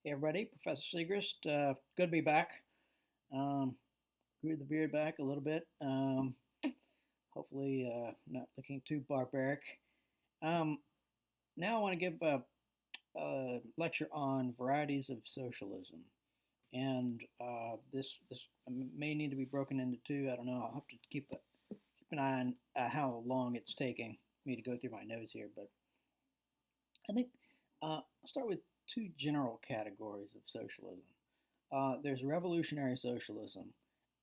Hey everybody, Professor Segrist. Good to be back. Um, Grew the beard back a little bit. Hopefully, not looking too barbaric. Um, Now I want to give a lecture on varieties of socialism, and this may need to be broken into two. I don't know. I'll have to keep an eye on how long it's taking me to go through my notes here. But I think I'll start with two general categories of socialism. There's revolutionary socialism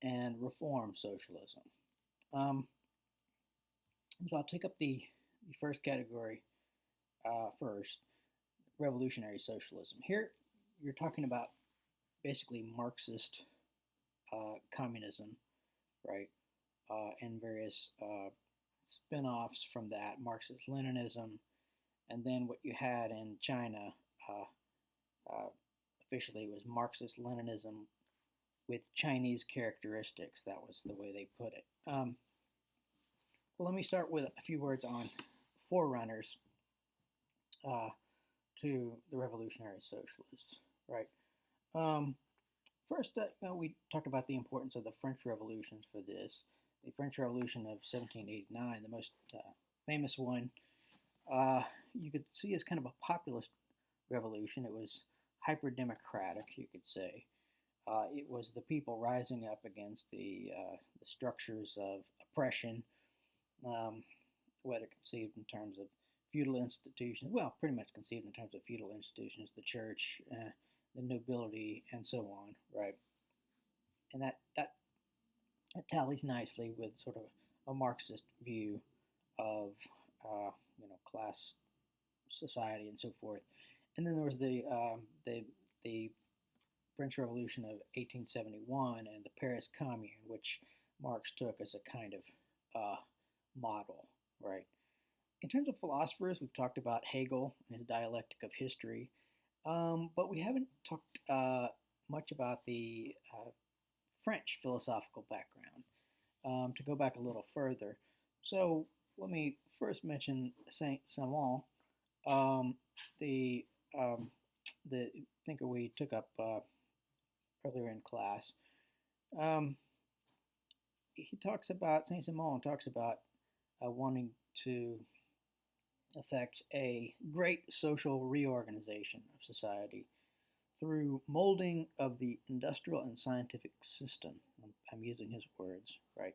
and reform socialism. Um, so I'll take up the first category first, revolutionary socialism. Here you're talking about basically Marxist communism, right? And various spin offs from that, Marxist Leninism, and then what you had in China officially was Marxist Leninism with Chinese characteristics. That was the way they put it. Well, let me start with a few words on forerunners uh, to the revolutionary socialists, right? Um, First, we talked about the importance of the French revolutions for this. The French Revolution of 1789, the most famous one, you could see as kind of a populist revolution. It was hyper democratic, you could say. It was the people rising up against the structures of oppression, um, whether conceived in terms of feudal institutions, well, pretty much conceived in terms of feudal institutions, the church, the nobility, and so on, right? And that tallies nicely with sort of a Marxist view of class society and so forth. And then there was the French Revolution of 1871 and the Paris Commune, which Marx took as a kind of model, right? In terms of philosophers, we've talked about Hegel and his dialectic of history, but we haven't talked much about the French philosophical background. To go back a little further, so let me first mention Saint Simon, um, the um, the thinker we took up earlier in class. Um, he talks about Saint Simon talks about wanting to effect a great social reorganization of society through molding of the industrial and scientific system. I'm using his words, right,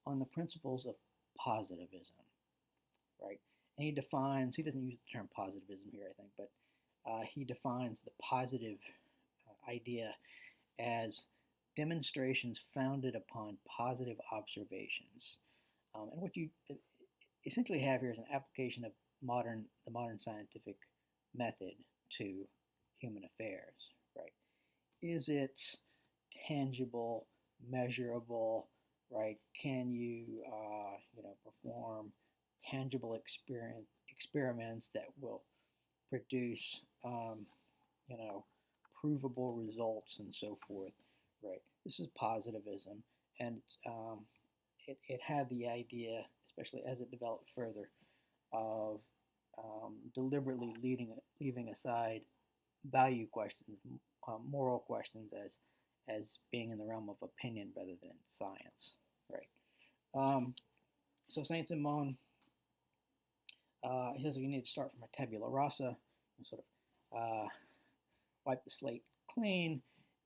on the principles of positivism, right? And he doesn't use the term positivism here, I think, but he defines the positive idea as demonstrations founded upon positive observations. And what you essentially have here is an application of the modern scientific method to human affairs, right? Is it tangible, measurable, right? Can you, perform tangible experiments that will produce, you know, provable results and so forth, right? This is positivism, and it had the idea, especially as it developed further, of deliberately leaving aside value questions, moral questions as being in the realm of opinion rather than science, right? Um, so Saint Simon, he says we need to start from a tabula rasa, and sort of wipe the slate clean,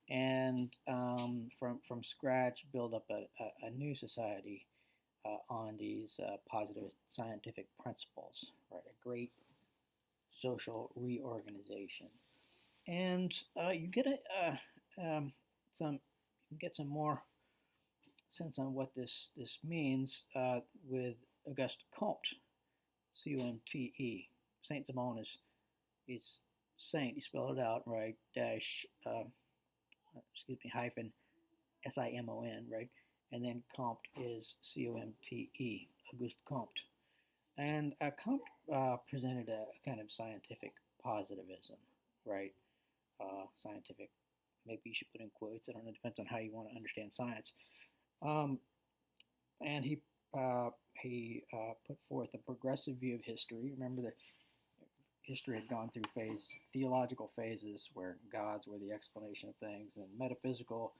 and from scratch build up a new society on these positive scientific principles, right? A great social reorganization, and you get some you can get some more sense on what this means with Auguste Comte, Comte. Saint Simon is Saint. You spell it out right. Dash excuse me hyphen Simon, right? And then Comte is Comte, Auguste Comte. And Comte presented a kind of scientific positivism, right? Scientific, maybe you should put in quotes. I don't know. It depends on how you want to understand science. Um, and he put forth a progressive view of history. Remember that history had gone through theological phases where gods were the explanation of things, and metaphysical,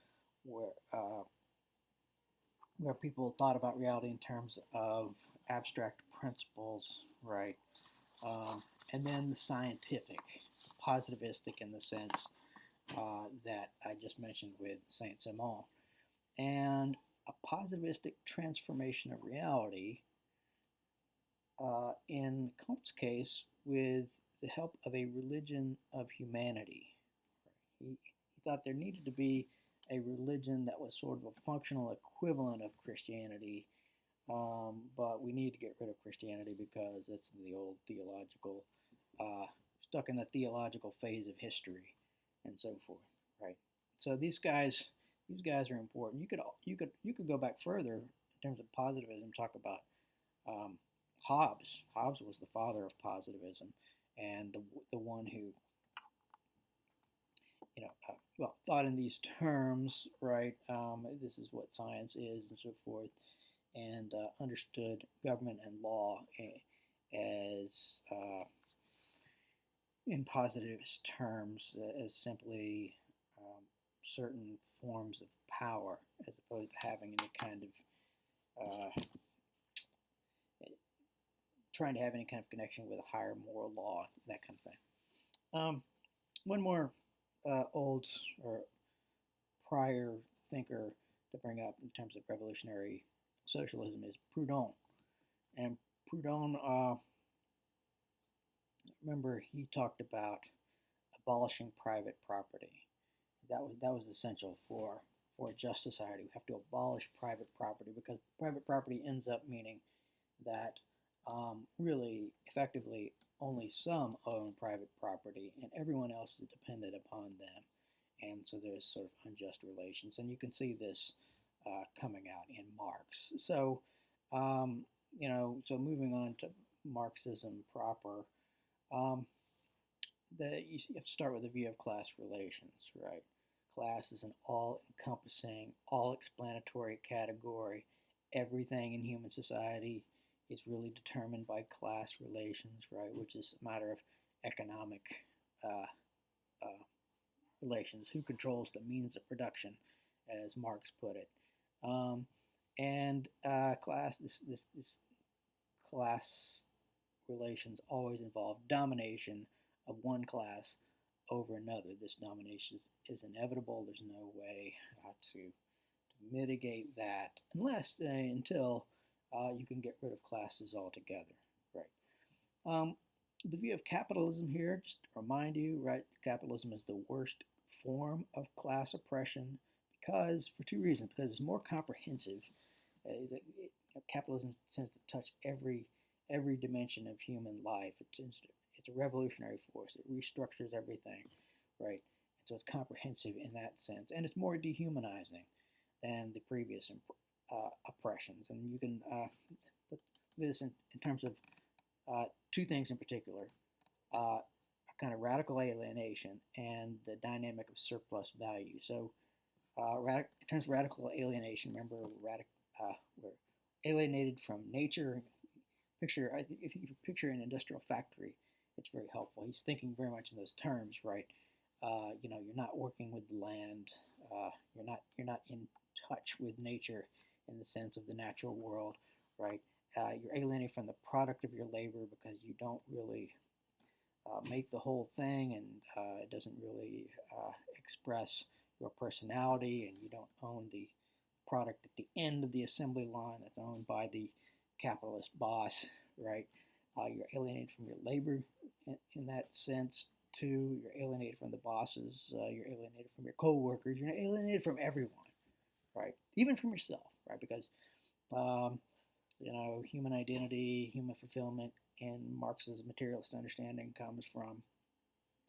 where where people thought about reality in terms of abstract principles, right? And then the scientific, positivistic in the sense that I just mentioned with Saint Simon, and a positivistic transformation of reality. In Comte's case, with the help of a religion of humanity. He thought there needed to be a religion that was sort of a functional equivalent of Christianity, but we need to get rid of Christianity because it's the old theological, stuck in the theological phase of history, and so forth, right? So these guys are important. You could go back further in terms of positivism. Talk about um, Hobbes. Hobbes was the father of positivism, and the one who thought in these terms, right? This is what science is, and so forth, and understood government and law as in positivist terms as simply certain forms of power, as opposed to having any kind of trying to have any kind of connection with a higher moral law, that kind of thing. One more old or prior thinker to bring up in terms of revolutionary socialism is Proudhon. And Proudhon, remember, he talked about abolishing private property. That was essential for a just society. We have to abolish private property because private property ends up meaning that really, effectively, only some own private property and everyone else is dependent upon them. And so there's sort of unjust relations. And you can see this coming out in Marx. So, so moving on to Marxism proper, um, you have to start with a view of class relations, right? Class is an all-encompassing, all-explanatory category. Everything in human society is really determined by class relations, right? Which is a matter of economic uh, uh, relations. Who controls the means of production, as Marx put it? And this class relations always involve domination of one class over another. This domination is inevitable. There's no way to mitigate that until you can get rid of classes altogether, right? The view of capitalism here, just to remind you, right, capitalism is the worst form of class oppression because, for two reasons, because it's more comprehensive. Capitalism tends to touch every dimension of human life. It's a revolutionary force. It restructures everything, right? So it's comprehensive in that sense, and it's more dehumanizing than the previous oppressions. And you can put this in terms of two things in particular: a kind of radical alienation and the dynamic of surplus value. So, in terms of radical alienation, remember, we're alienated from nature. If you picture an industrial factory, it's very helpful. He's thinking very much in those terms, right? You're not working with the land. You're not in touch with nature in the sense of the natural world, right? You're alienated from the product of your labor because you don't really make the whole thing, and it doesn't really express your personality, and you don't own the product at the end of the assembly line that's owned by the capitalist boss, right? You're alienated from your labor in that sense too. You're alienated from the bosses. You're alienated from your co-workers. You're alienated from everyone, right? Even from yourself, right? Because human identity, human fulfillment in Marx's materialist understanding comes from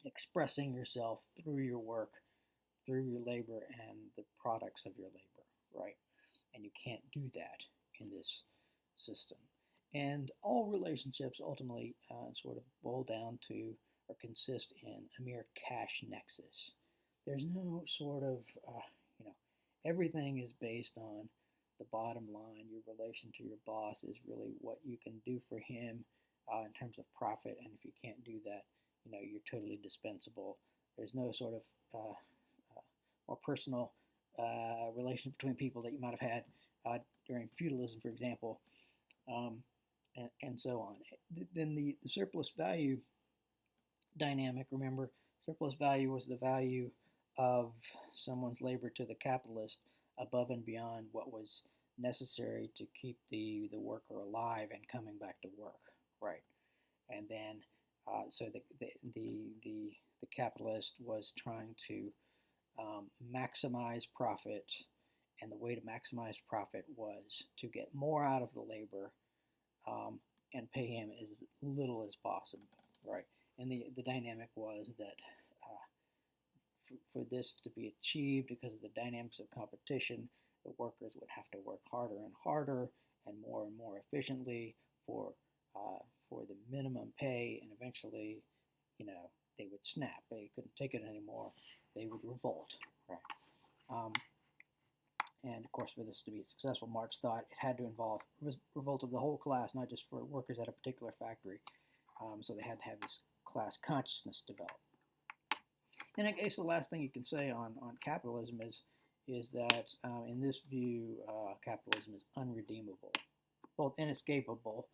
expressing yourself through your work, through your labor, and the products of your labor, right? And you can't do that in this system. And all relationships ultimately sort of boil down to or consist in a mere cash nexus. There's no sort of, everything is based on the bottom line. Your relation to your boss is really what you can do for him in terms of profit, and if you can't do that, you're totally dispensable. There's no sort of more personal relations between people that you might have had during feudalism, for example, and so on. Then the surplus value dynamic, remember, surplus value was the value of someone's labor to the capitalist above and beyond what was necessary to keep the worker alive and coming back to work, right? And then, so the capitalist was trying to maximize profit, and the way to maximize profit was to get more out of the labor and pay him as little as possible, right? And the dynamic was that for this to be achieved, because of the dynamics of competition, the workers would have to work harder and harder and more efficiently for the minimum pay, and eventually, they would snap. They couldn't take it anymore. They would revolt, right? And of course, for this to be successful, Marx thought it had to involve revolt of the whole class, not just for workers at a particular factory. So they had to have this class consciousness develop. And I guess the last thing you can say on capitalism is that in this view, capitalism is unredeemable, both inescapable,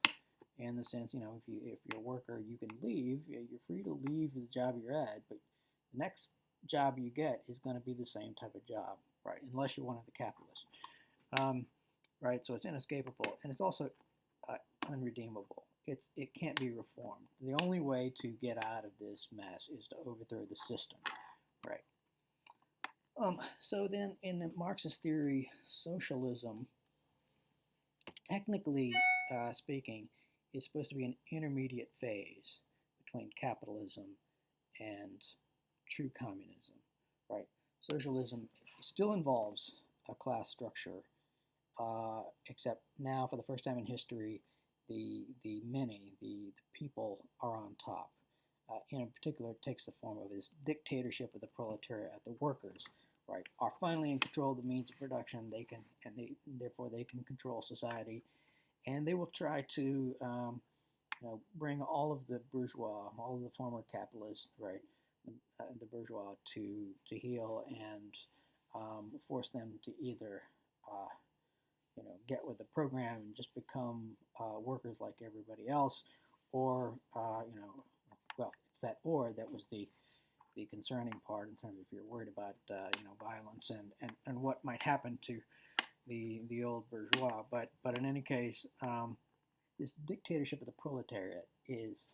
in the sense, if you're a worker, you can leave. You're free to leave the job you're at, but the next job you get is going to be the same type of job, right? Unless you're one of the capitalists, right? So it's inescapable, and it's also unredeemable. It can't be reformed. The only way to get out of this mess is to overthrow the system, right? So then, in the Marxist theory, socialism, technically speaking, is supposed to be an intermediate phase between capitalism and true communism, right? Socialism still involves a class structure, except now, for the first time in history, the people are on top. In particular, it takes the form of this dictatorship of the proletariat. The workers, right, are finally in control of the means of production. Therefore they can control society, and they will try to bring all of the bourgeois, all of the former capitalists, right, the bourgeois to heel and force them to either get with the program and just become workers like everybody else, or well, it's that "or" that was the concerning part, in terms of if you're worried about violence and what might happen to the old bourgeois. But in any case, this dictatorship of the proletariat is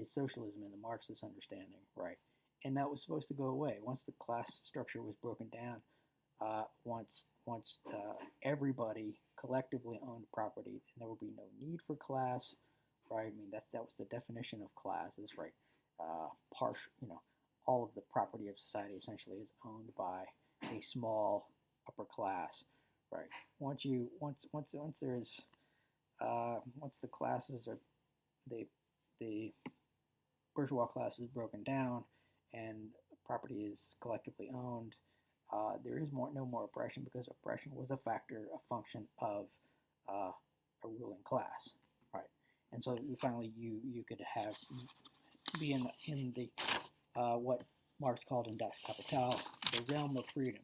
socialism in the Marxist understanding, right? And that was supposed to go away once the class structure was broken down. Once everybody collectively owned property, then there would be no need for class, right? I mean, that was the definition of classes, right? All of the property of society essentially is owned by a small upper class, right? Once the classes are the bourgeois class is broken down and property is collectively owned, there is no more oppression, because oppression was a function of a ruling class, right? And so finally, you could be in the what Marx called in Das Kapital, the realm of freedom.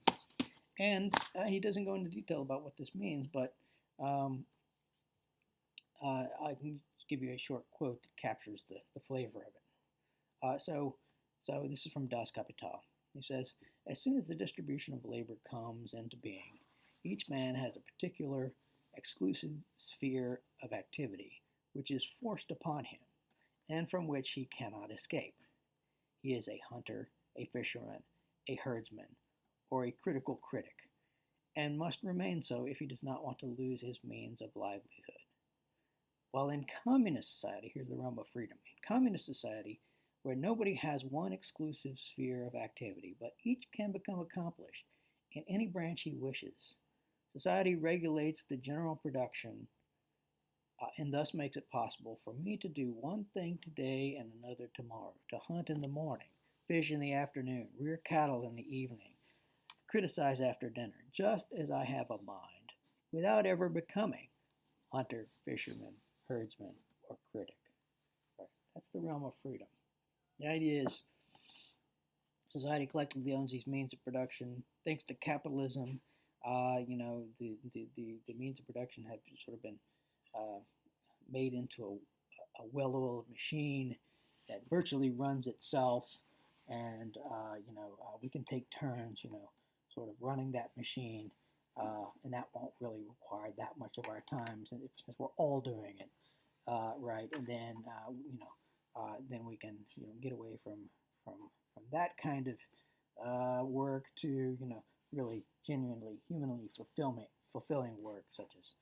And he doesn't go into detail about what this means, but I can give you a short quote that captures the flavor of it. So this is from Das Kapital. He says, "As soon as the distribution of labor comes into being, each man has a particular exclusive sphere of activity which is forced upon him, and from which he cannot escape. He is a hunter, a fisherman, a herdsman, or a critical critic, and must remain so if he does not want to lose his means of livelihood. While in communist society," here's the realm of freedom, "in communist society, where nobody has one exclusive sphere of activity, but each can become accomplished in any branch he wishes, society regulates the general production and thus makes it possible for me to do one thing today and another tomorrow, to hunt in the morning, fish in the afternoon, rear cattle in the evening, criticize after dinner, just as I have a mind, without ever becoming hunter, fisherman, herdsman, or critic." That's the realm of freedom. The idea is society collectively owns these means of production. Thanks to capitalism, the means of production have sort of been uh, made into a well-oiled machine that virtually runs itself, and we can take turns, sort of running that machine, and that won't really require that much of our time since we're all doing it, right? And then then we can get away from from that kind of work to really genuinely humanly fulfilling work, such as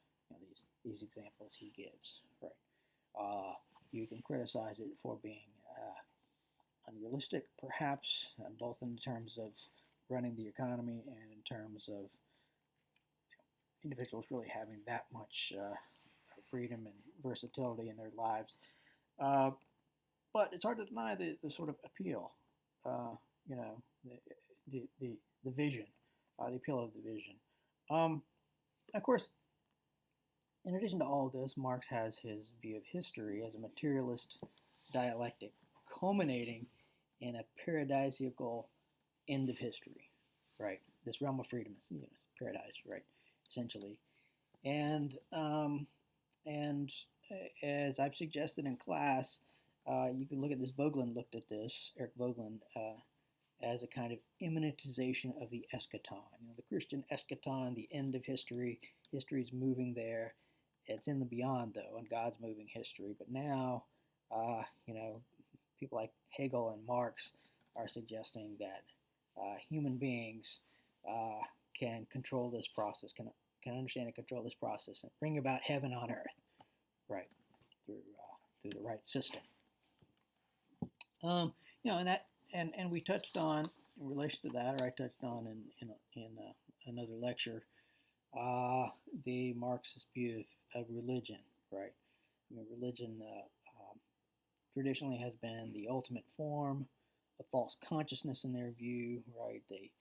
these examples he gives, right? You can criticize it for being unrealistic, perhaps, both in terms of running the economy and in terms of individuals really having that much freedom and versatility in their lives. Uh, but it's hard to deny the sort of appeal, you know, the vision, the appeal of the vision. Of course, in addition to all of this, Marx has his view of history as a materialist dialectic, culminating in a paradisiacal end of history, right? This realm of freedom is paradise, right? Essentially, and and as I've suggested in class, you can look at this. Vogelin looked at this, Eric Vogelin, as a kind of immanentization of the eschaton. The Christian eschaton, the end of history. History is moving there. It's in the beyond, though, and God's moving history. But now, people like Hegel and Marx are suggesting that human beings can control this process, can understand and control this process, and bring about heaven on earth, right, through the right system. And that and we touched on in relation to that, or I touched on in another lecture, the Marxist view of religion, right? I mean, religion traditionally has been the ultimate form of false consciousness in their view, right? They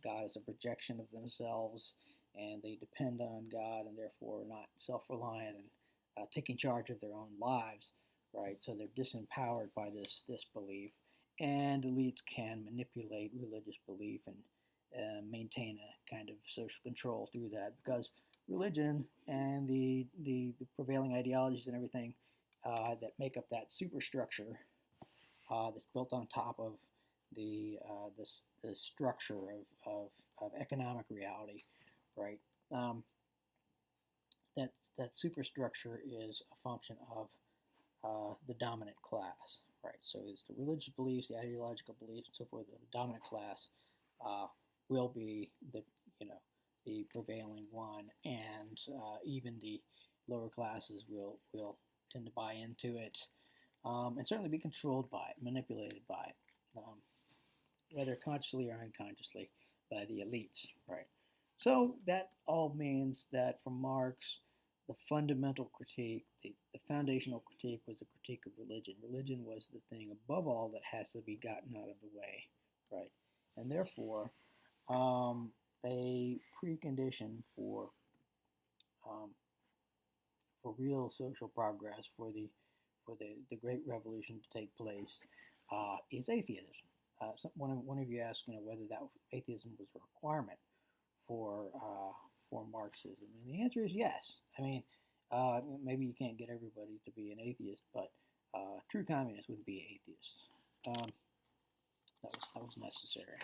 God is a projection of themselves, and they depend on God, and therefore are not self-reliant and taking charge of their own lives, right? So they're disempowered by this belief, and elites can manipulate religious belief and maintain a kind of social control through that, because religion and the prevailing ideologies and everything that make up that superstructure that's built on top of the structure of economic reality, right? That superstructure is a function of the dominant class, right? So it's the religious beliefs, the ideological beliefs, and so forth. The dominant class will be the prevailing one, and even the lower classes will tend to buy into it, and certainly be controlled by it, manipulated by it, whether consciously or unconsciously, by the elites, right? So that all means that for Marx, the fundamental critique, the foundational critique, was a critique of religion. Religion was the thing above all that has to be gotten out of the way, right? And therefore, a precondition um, for real social progress, for the Great Revolution to take place, is atheism. One of you asked, whether that atheism was a requirement for Marxism, and the answer is yes. I mean, maybe you can't get everybody to be an atheist, but true communists would be atheists. That was necessary.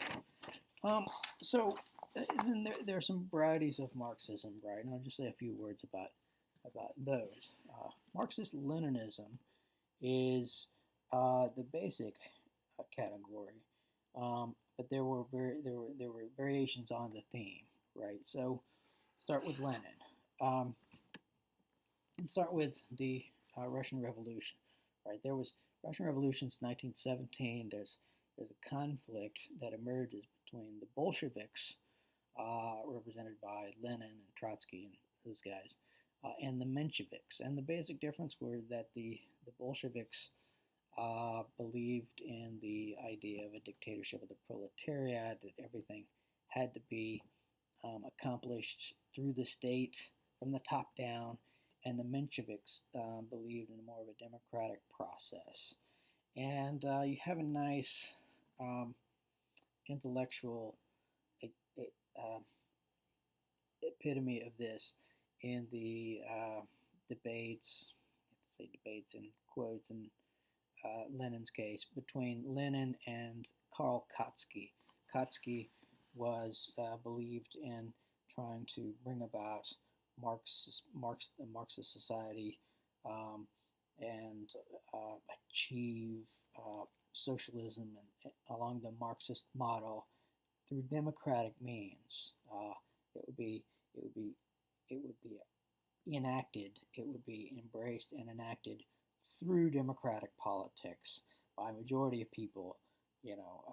So then there are some varieties of Marxism, right? And I'll just say a few words about those. Marxist-Leninism is the basic category, but there were variations on the theme, right? So start with Lenin, and start with the Russian Revolution, right? There was Russian Revolution since 1917. There's a conflict that emerges between the Bolsheviks, represented by Lenin and Trotsky and those guys, and the Mensheviks. And the basic difference were that the Bolsheviks believed in the idea of a dictatorship of the proletariat, that everything had to be accomplished through the state from the top down, and the Mensheviks believed in more of a democratic process. And you have a nice um, intellectual uh, epitome of this in the debates, I have to say debates in quotes, in Lenin's case, between Lenin and Karl Kautsky. Kautsky was believed in trying to bring about the Marxist society um, and achieve socialism along the Marxist model through democratic means. It would be it would be it would be enacted. It would be embraced and enacted through democratic politics by a majority of people. You know,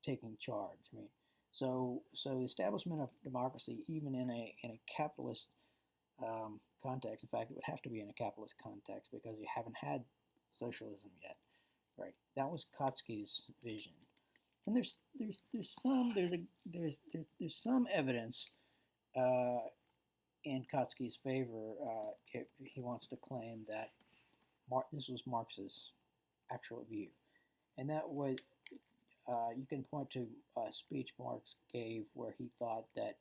taking charge. I mean, so the establishment of democracy, even in a capitalist context. In fact, it would have to be in a capitalist context because you haven't had socialism yet, right? That was Kautsky's vision, and there's some evidence uh, in Kautsky's favor. He wants to claim that this was Marx's actual view, and that was you can point to a speech Marx gave where he thought that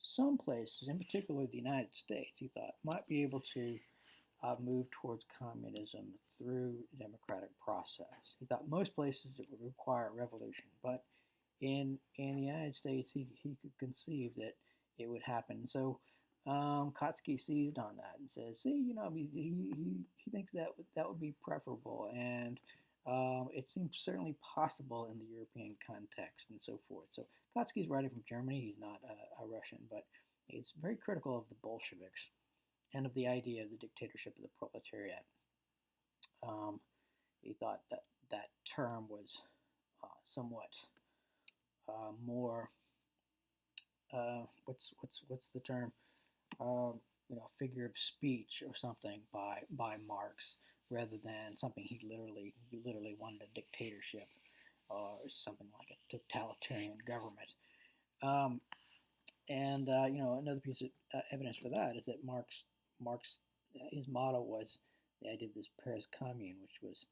some places, in particular the United States, he thought might be able to move towards communism through the democratic process. He thought most places it would require a revolution, but in the United States, he could conceive that it would happen. So Kautsky seized on that and says, "See, you know, he thinks that would be preferable, and it seems certainly possible in the European context and so forth." So Kautsky's writing from Germany. He's not a Russian, but he's very critical of the Bolsheviks and of the idea of the dictatorship of the proletariat. Um, he thought that that term was somewhat more what's the term? Figure of speech or something by Marx, rather than something he literally wanted a dictatorship or something like a totalitarian government. Um, and another piece of evidence for that is that Marx his motto was the idea of this Paris Commune, which was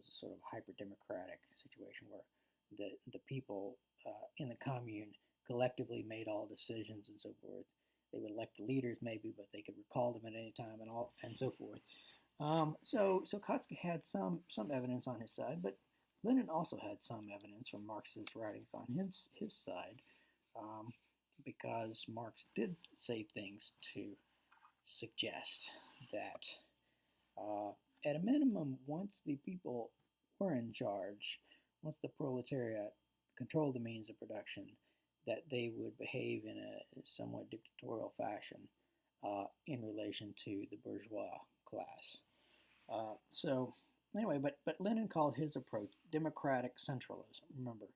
a sort of hyper democratic situation where the people in the commune collectively made all decisions and so forth. They would elect the leaders maybe, but they could recall them at any time and so forth. So Kautsky had some evidence on his side, but Lenin also had some evidence from Marx's writings on his side, um, because Marx did say things to suggest that, at a minimum, once the people were in charge, once the proletariat controlled the means of production, that they would behave in a somewhat dictatorial fashion in relation to the bourgeois class. So anyway, but Lenin called his approach democratic centralism. Remember,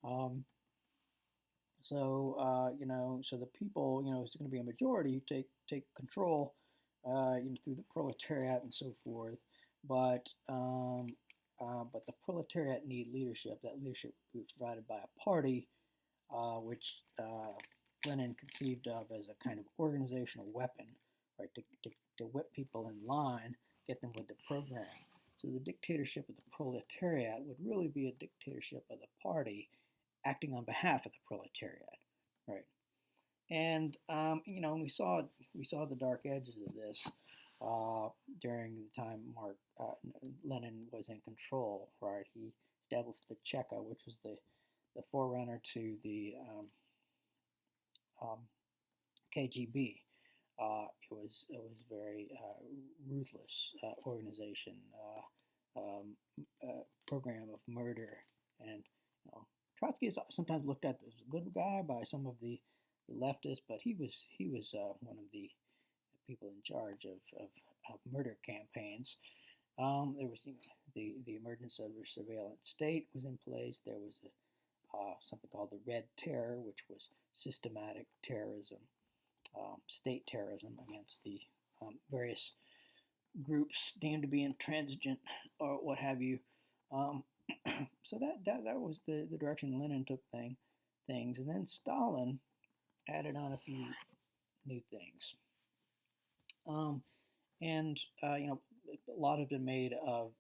um, so the people, it's going to be a majority take control, through the proletariat and so forth. But the proletariat need leadership. That leadership will be provided by a party, which Lenin conceived of as a kind of organizational weapon, right, to whip people in line, get them with the program. So the dictatorship of the proletariat would really be a dictatorship of the party acting on behalf of the proletariat, right? And we saw the dark edges of this during the time Lenin was in control, right? He established the Cheka, which was the forerunner to the um, KGB. It was a very ruthless organization, program of murder, and Trotsky is sometimes looked at as a good guy by some of the leftists, but he was one of the people in charge of murder campaigns. There was the emergence of the surveillance state was in place. There was something called the Red Terror, which was systematic terrorism, state terrorism against the various groups deemed to be intransigent or what have you. Um, so that was the direction Lenin took things, and then Stalin added on a few new things. And a lot has been made of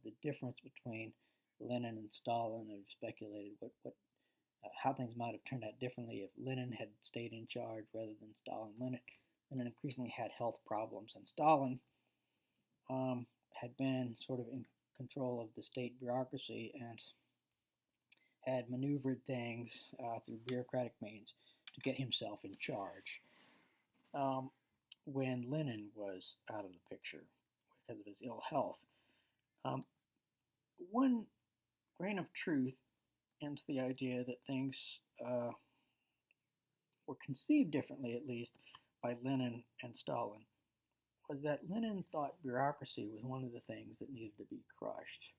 the difference between Lenin and Stalin. Have speculated how things might have turned out differently if Lenin had stayed in charge rather than Stalin. Lenin increasingly had health problems, and Stalin had been sort of in control of the state bureaucracy and had maneuvered things through bureaucratic means to get himself in charge. When Lenin was out of the picture because of his ill health, one grain of truth into the idea that things were conceived differently, at least, by Lenin and Stalin, was that Lenin thought bureaucracy was one of the things that needed to be crushed.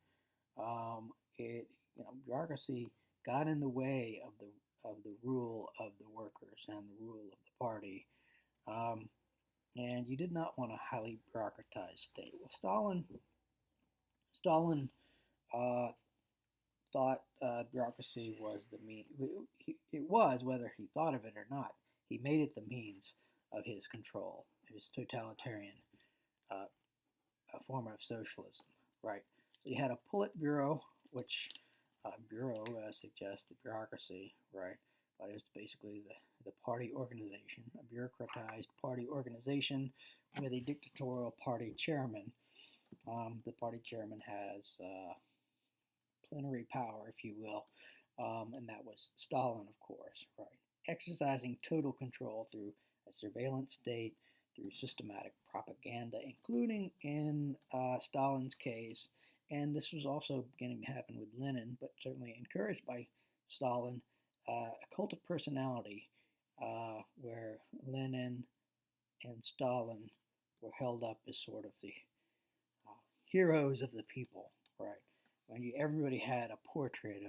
Bureaucracy got in the way of the rule of the workers and the rule of the party, and you did not want a highly bureaucratized state. Well, Stalin thought bureaucracy was the mean. It was, whether he thought of it or not. He made it the means of his control, his totalitarian form of socialism, right? So you had a Politburo, which bureau suggests the bureaucracy, right? But it's basically the party organization, a bureaucratized party organization with a dictatorial party chairman. The party chairman has plenary power, if you will, and that was Stalin, of course, right? Exercising total control through a surveillance state, through systematic propaganda, including in Stalin's case, and this was also beginning to happen with Lenin, but certainly encouraged by Stalin, a cult of personality where Lenin and Stalin were held up as sort of the heroes of the people, right? When everybody had a portrait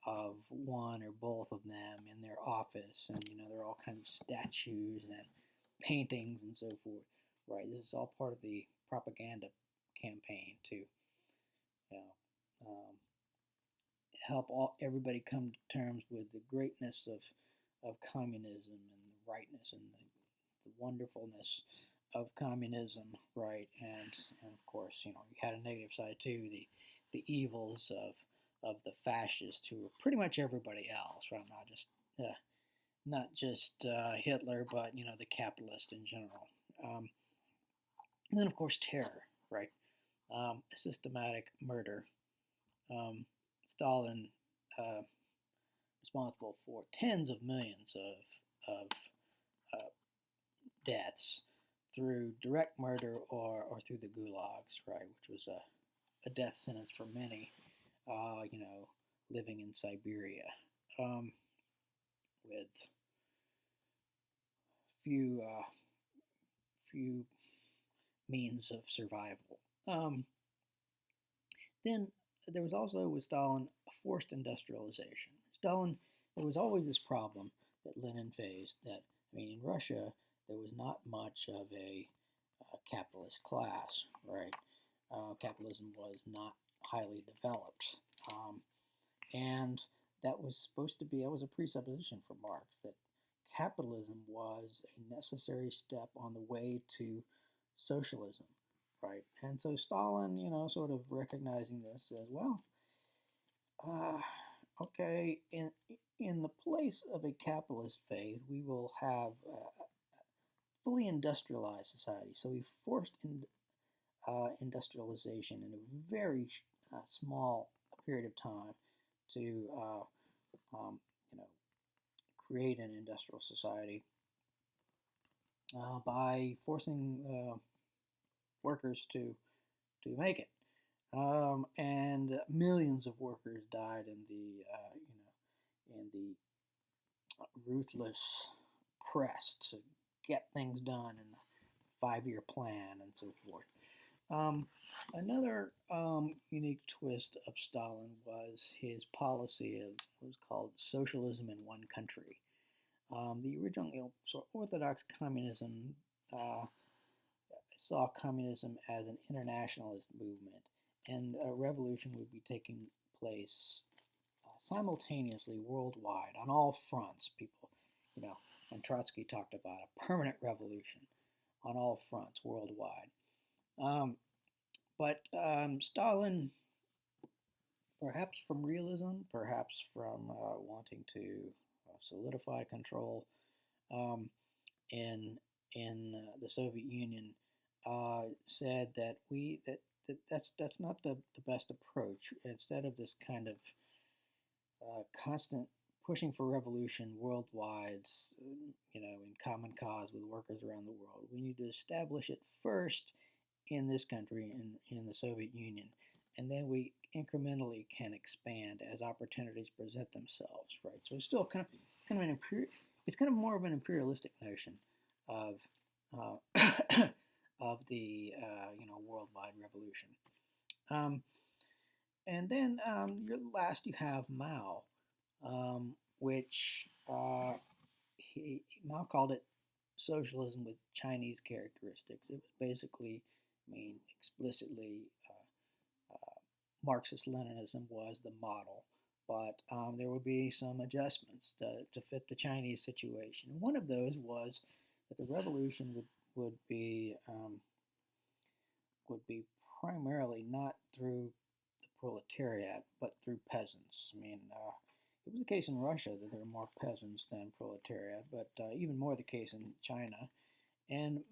of one or both of them in their office, and there are all kinds of statues and paintings and so forth, right? This is all part of the propaganda campaign to help everybody come to terms with the greatness of communism and the rightness and the wonderfulness of communism, right? And of course, you had a negative side too, the evils of the fascists, who were pretty much everybody else, right? Not just Hitler, but the capitalist in general. And then of course terror, right? Systematic murder. Stalin responsible for tens of millions of deaths through direct murder or through the gulags, right? Which was a death sentence for many, living in Siberia with few means of survival. Then there was also with Stalin a forced industrialization. There was always this problem that Lenin faced that, in Russia, there was not much of a capitalist class, right? Capitalism was not highly developed. And that was a presupposition for Marx, that capitalism was a necessary step on the way to socialism, right? And so Stalin, sort of recognizing this, says, well, okay, in the place of a capitalist phase, we will have a fully industrialized society. So we forced industrialization in a very small period of time to create an industrial society by forcing workers to make it, and millions of workers died in the ruthless press to get things done in the 5-year plan and so forth. Another unique twist of Stalin was his policy of what was called socialism in one country. The original, sort of orthodox communism saw communism as an internationalist movement, and a revolution would be taking place simultaneously worldwide on all fronts. People, and Trotsky talked about a permanent revolution on all fronts worldwide. Um, but Stalin, perhaps from realism, perhaps from wanting to solidify control um, in the Soviet Union, said that that's not the best approach. Instead of this kind of constant pushing for revolution worldwide, in common cause with workers around the world, we need to establish it first in this country, in the Soviet Union, and then we incrementally can expand as opportunities present themselves. Right. So it's still kind of it's kind of more of an imperialistic notion of of the worldwide revolution. Um, and then you have Mao, which Mao called it socialism with Chinese characteristics. It was basically, explicitly, Marxist-Leninism was the model, but there would be some adjustments to fit the Chinese situation. One of those was that the revolution would be primarily not through the proletariat, but through peasants. It was the case in Russia that there were more peasants than proletariat, but even more the case in China. And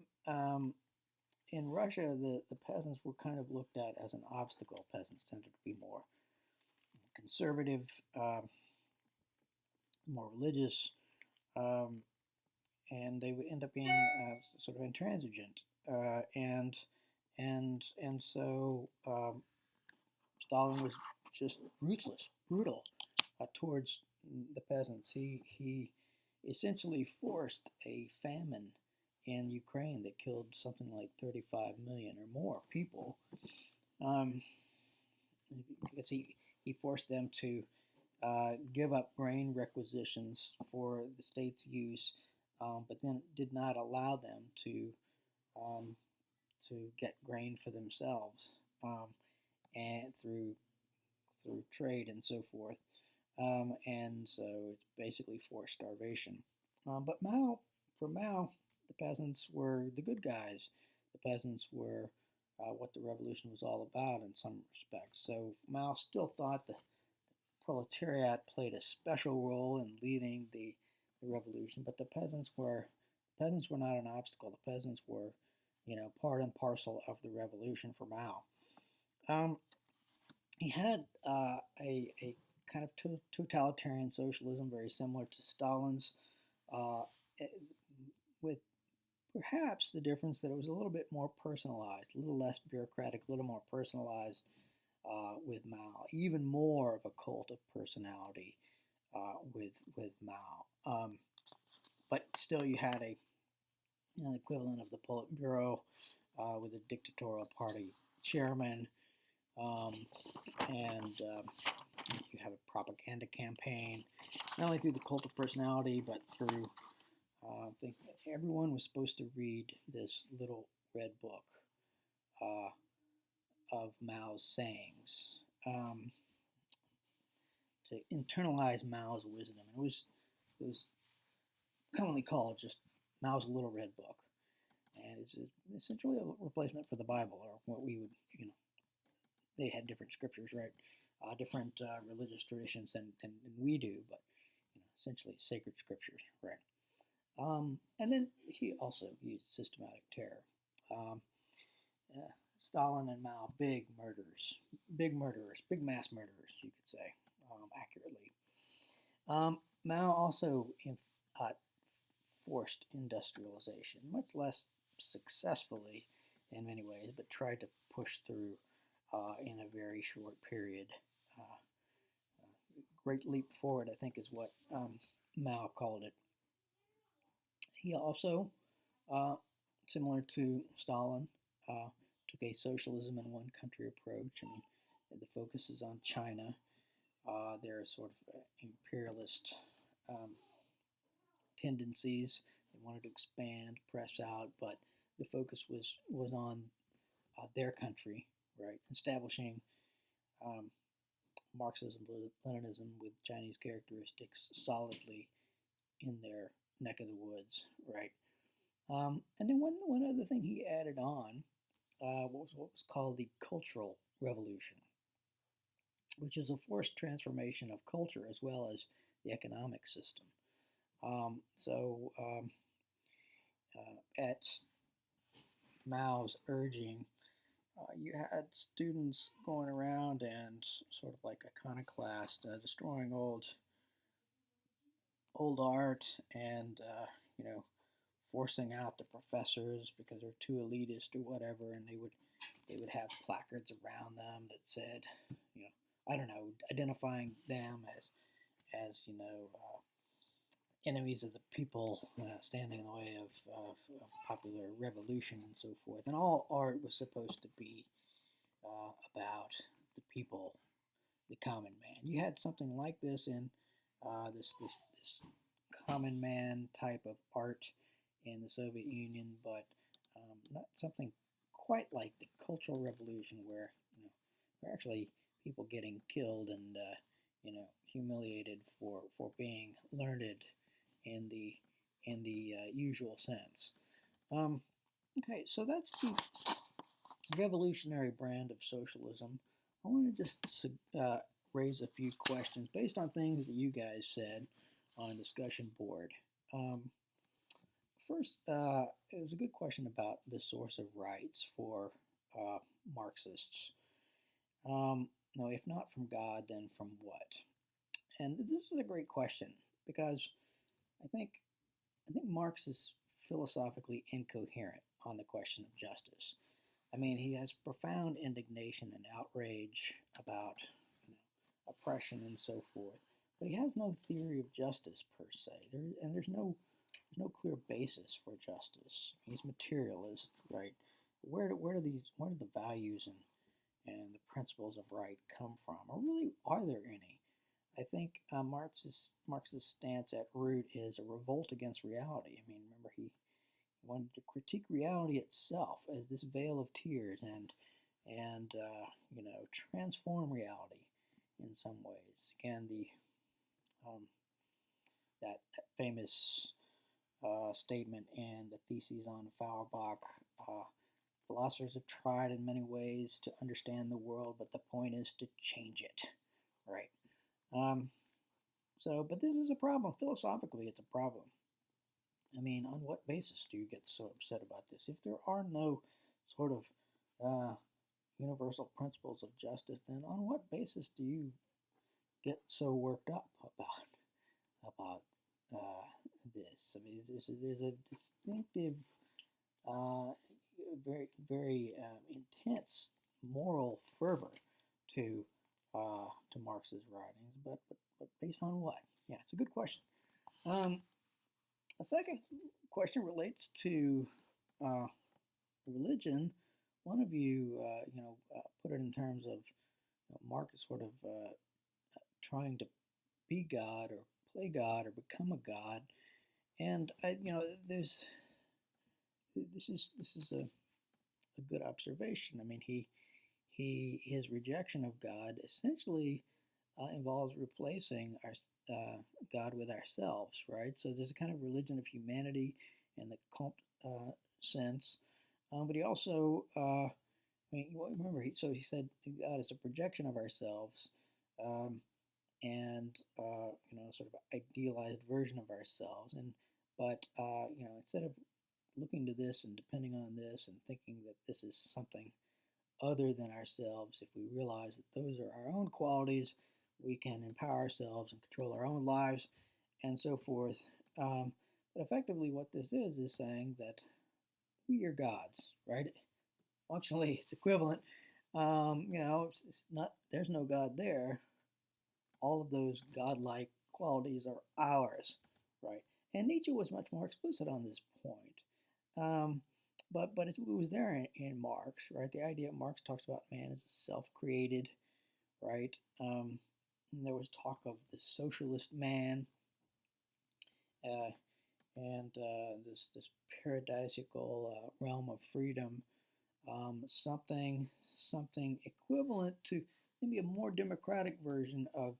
in Russia, the peasants were kind of looked at as an obstacle. Peasants tended to be more conservative, more religious, um, and they would end up being sort of intransigent. And so Stalin was just brutal towards the peasants. He essentially forced a famine in Ukraine that killed something like 35 million or more people. Because he forced them to give up grain requisitions for the state's use, but then did not allow them um, to get grain for themselves, and through trade and so forth. And so it's basically forced starvation. But for Mao, the peasants were the good guys. The peasants were what the revolution was all about in some respects. So Mao still thought the proletariat played a special role in leading the revolution, but the peasants were not an obstacle. The peasants were, part and parcel of the revolution for Mao. He had a kind of totalitarian socialism, very similar to Stalin's, uh, with perhaps the difference that it was a little bit more personalized, a little less bureaucratic, a little more personalized with Mao, even more of a cult of personality with Mao. But still, you had an equivalent of the Politburo with a dictatorial party chairman, and you have a propaganda campaign, not only through the cult of personality, but through things that everyone was supposed to read this little red book of Mao's sayings, to internalize Mao's wisdom. It was commonly called just Mao's Little Red Book, and it's essentially a replacement for the Bible, or what we would, they had different scriptures, right? Different religious traditions than we do, but essentially sacred scriptures, right? And then he also used systematic terror. Um, Stalin and Mao, big murderers, big mass murderers, you could say, accurately. Mao also forced industrialization, much less successfully in many ways, but tried to push through in a very short period. Great leap forward, I think, is what Mao called it. He also, similar to Stalin, took a socialism in one country approach. The focus is on China. There are sort of imperialist tendencies. They wanted to expand, press out, but the focus was on their country, right? Establishing Marxism, Leninism with Chinese characteristics solidly in their neck of the woods, right? And then one other thing he added on what was called the Cultural Revolution, which is a forced transformation of culture as well as the economic system. So, at Mao's urging, you had students going around and sort of like iconoclast, destroying old art and forcing out the professors because they're too elitist or whatever, and they would have placards around them that said, I don't know, identifying them as enemies of the people, standing in the way of popular revolution and so forth. And all art was supposed to be about the people, the common man. You had something like this in this common man type of art in the Soviet Union, but not something quite like the Cultural Revolution, where there are actually people getting killed and humiliated for being learned in the usual sense. Okay, so that's the revolutionary brand of socialism. I want to just raise a few questions based on things that you guys said on a discussion board. First, it was a good question about the source of rights for Marxists. No, if not from God, then from what? And this is a great question because I think Marx is philosophically incoherent on the question of justice. I mean, he has profound indignation and outrage about oppression and so forth, but he has no theory of justice per se. There's no clear basis for justice. He's materialist, right? Where do the values and the principles of right come from, or really are there any? I think Marx's stance at root is a revolt against reality. I mean, remember he wanted to critique reality itself as this veil of tears and transform reality in some ways. Again, that famous statement in the Theses on Feuerbach. Philosophers have tried in many ways to understand the world, but the point is to change it, right? But this is a problem. Philosophically, it's a problem. I mean, on what basis do you get so upset about this? If there are no sort of universal principles of justice, then on what basis do you get so worked up about this? I mean, there's a distinctive, very intense moral fervor to Marx's writings, but based on what? Yeah, it's a good question. A second question relates to religion. One of you, put it in terms of Marx sort of trying to be God or play God or become a God, and this is a good observation. I mean, his rejection of God essentially involves replacing our God with ourselves, right? So there's a kind of religion of humanity in the cult sense, but he also, remember, he said God is a projection of ourselves, and sort of idealized version of ourselves, but instead of looking to this and depending on this and thinking that this is something other than ourselves, if we realize that those are our own qualities, we can empower ourselves and control our own lives and so forth. But effectively what this is saying that we are gods, right? Functionally, it's equivalent. It's not, there's no God there. All of those godlike qualities are ours, right? And Nietzsche was much more explicit on this point. But it was there in Marx, right? The idea Marx talks about man as self-created, right? And there was talk of the socialist man, and this paradisical realm of freedom, something equivalent to maybe a more democratic version of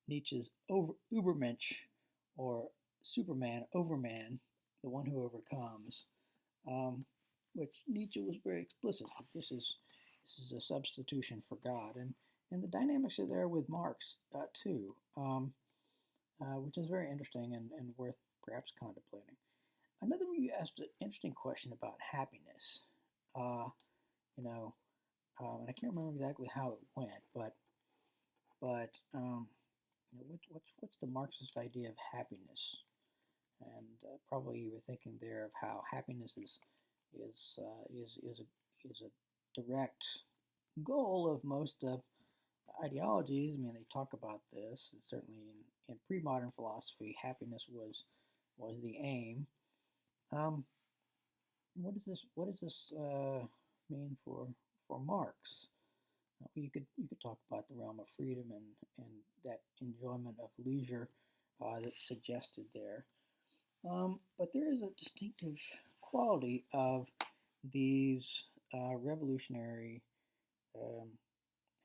Nietzsche's Übermensch or Superman, Overman, the one who overcomes, um, which Nietzsche was very explicit that this is a substitution for God, and the dynamics are there with Marx too, which is very interesting and worth perhaps contemplating. Another one, you asked an interesting question about happiness. Uh, you know, and I can't remember exactly how it went, but what's the Marxist idea of happiness? And probably you were thinking there of how happiness is is a direct goal of most ideologies. I mean, they talk about this, and certainly in pre-modern philosophy, happiness was the aim. Um, what does this mean for Marx? You could talk about the realm of freedom and that enjoyment of leisure that's suggested there. But there is a distinctive quality of these revolutionary um,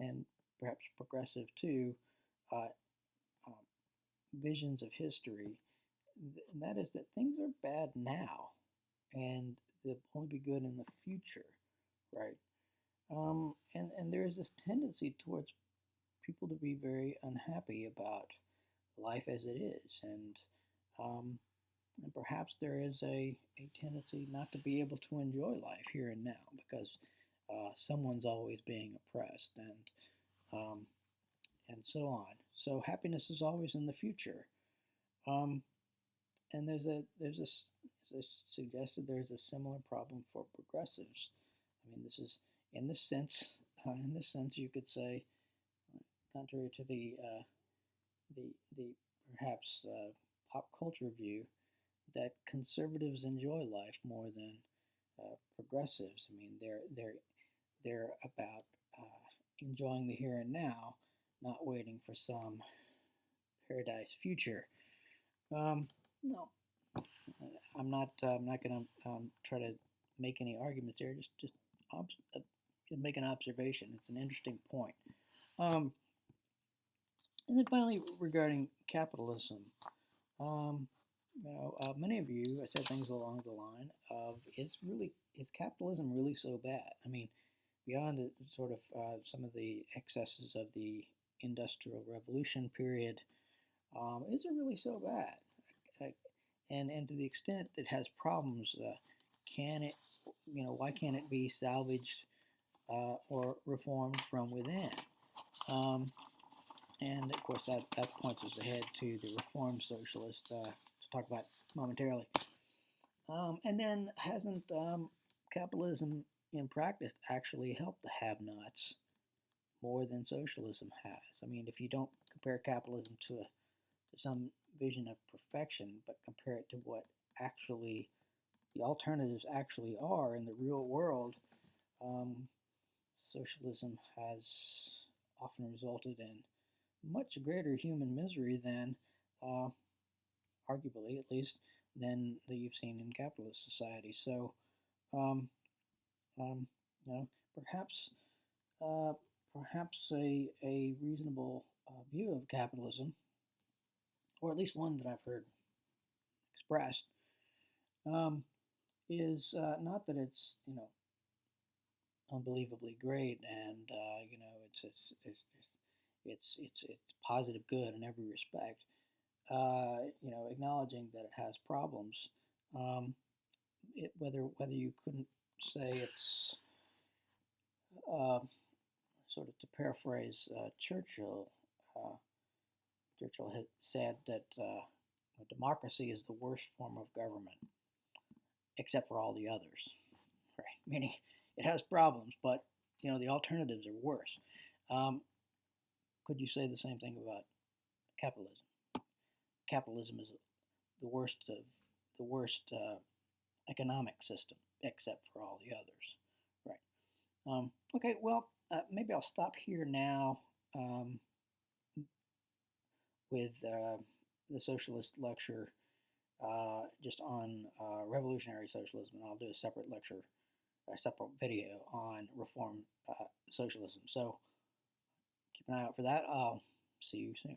and perhaps progressive too uh, um, visions of history, and that is that things are bad now, and they'll only be good in the future, right? And there is this tendency towards people to be very unhappy about life as it is, and perhaps there is a tendency not to be able to enjoy life here and now because someone's always being oppressed, um, and so on. So happiness is always in the future. Um, and as I suggested, there's a similar problem for progressives. I mean, this is in this sense, you could say, contrary to the perhaps pop culture view, that conservatives enjoy life more than progressives. I mean, they're about enjoying the here and now, not waiting for some paradise future. No, I'm not going to try to make any arguments there. Just make an observation. It's an interesting point. Um, and then finally, regarding capitalism, many of you I said things along the line of is capitalism really so bad? I mean, beyond sort of some of the excesses of the Industrial Revolution period, is it really so bad? Uh, and to the extent it has problems, can it, why can't it be salvaged or reformed from within? Um, and of course, that points us ahead to the reform socialist to talk about momentarily. And then hasn't capitalism in practice actually helped the have-nots more than socialism has? I mean, if you don't compare capitalism to some vision of perfection, but compare it to what actually the alternatives actually are in the real world, um, socialism has often resulted in much greater human misery than, uh, arguably at least, than that you've seen in capitalist society. So, um, um, you know, perhaps uh, perhaps a reasonable view of capitalism, or at least one that I've heard expressed, um, is not that it's unbelievably great and it's positive good in every respect. Acknowledging that it has problems. Um, whether you couldn't say it's uh, sort of to paraphrase Churchill. Uh, Churchill had said that democracy is the worst form of government, except for all the others. Right? Meaning it has problems, but the alternatives are worse. Um, could you say the same thing about capitalism? Capitalism is the worst economic system, except for all the others. Right. Okay. Well, maybe I'll stop here now um, with the socialist lecture just on revolutionary socialism, and I'll do a separate lecture, a separate video on reform socialism. So keep an eye out for that. I'll see you soon.